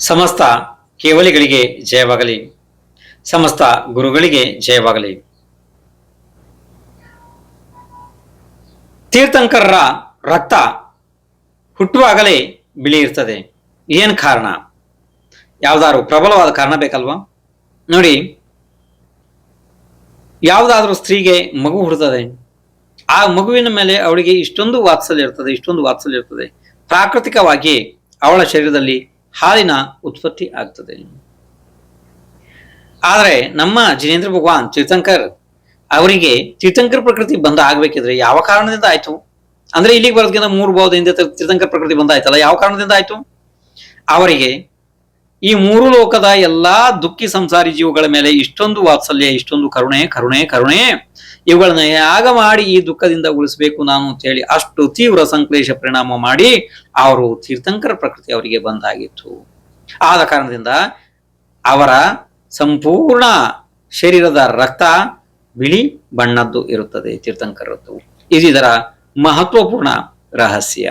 ಸಮಸ್ತ ಕೇವಲಿಗಳಿಗೆ ಜಯವಾಗಲಿ. ಸಮಸ್ತ ಗುರುಗಳಿಗೆ ಜಯವಾಗಲಿ. ತೀರ್ಥಂಕರರ ರಕ್ತ ಹುಟ್ಟುವಾಗಲೇ ಬಿಳಿ ಇರ್ತದೆ. ಏನ್ ಕಾರಣ? ಯಾವ್ದಾದ್ರು ಪ್ರಬಲವಾದ ಕಾರಣ ಬೇಕಲ್ವಾ? ನೋಡಿ, ಯಾವುದಾದ್ರೂ ಸ್ತ್ರೀಗೆ ಮಗು ಹುಡ್ತದೆ, ಆ ಮಗುವಿನ ಮೇಲೆ ಅವಳಿಗೆ ಇಷ್ಟೊಂದು ವಾತ್ಸಲ್ಯ ಇರ್ತದೆ. ಪ್ರಾಕೃತಿಕವಾಗಿ ಅವಳ ಶರೀರದಲ್ಲಿ ಹಾಲಿನ ಉತ್ಪತ್ತಿ ಆಗ್ತದೆ. ಆದರೆ ನಮ್ಮ ಜಿನೇಂದ್ರ ಭಗವಾನ್ ತೀರ್ಥಂಕರ್ ಅವರಿಗೆ ತೀರ್ಥಂಕರ ಪ್ರಕೃತಿ ಬಂಧ ಆಗ್ಬೇಕಿದ್ರೆ ಯಾವ ಕಾರಣದಿಂದ ಆಯ್ತು? ಅಂದ್ರೆ ಇಲ್ಲಿಗೆ ಬರೋದಕ್ಕಿಂತ 3 ಭಾವದಿಂದ ತೀರ್ಥಂಕರ ಪ್ರಕೃತಿ ಬಂಧ ಆಯ್ತಲ್ಲ, ಯಾವ ಕಾರಣದಿಂದ ಆಯ್ತು? ಅವರಿಗೆ ಈ 3 ಲೋಕದ ಎಲ್ಲಾ ದುಃಖಿ ಸಂಸಾರಿ ಜೀವಗಳ ಮೇಲೆ ಇಷ್ಟೊಂದು ವಾತ್ಸಲ್ಯ, ಇಷ್ಟೊಂದು ಕರುಣೆ ಇವುಗಳನ್ನ ಯಾಗ ಮಾಡಿ ಈ ದುಃಖದಿಂದ ಉಳಿಸಬೇಕು ನಾನು ಅಂತ ಹೇಳಿ ಅಷ್ಟು ತೀವ್ರ ಸಂಕ್ಲೇಶ ಪರಿಣಾಮ ಮಾಡಿ ಅವರು ತೀರ್ಥಂಕರ ಪ್ರಕೃತಿ ಅವರಿಗೆ ಬಂದಾಗಿತ್ತು. ಆದ ಕಾರಣದಿಂದ ಅವರ ಸಂಪೂರ್ಣ ಶರೀರದ ರಕ್ತ ಬಿಳಿ ಬಣ್ಣದ್ದು ಇರುತ್ತದೆ ತೀರ್ಥಂಕರದ್ದು. ಇದರ ಮಹತ್ವಪೂರ್ಣ ರಹಸ್ಯ.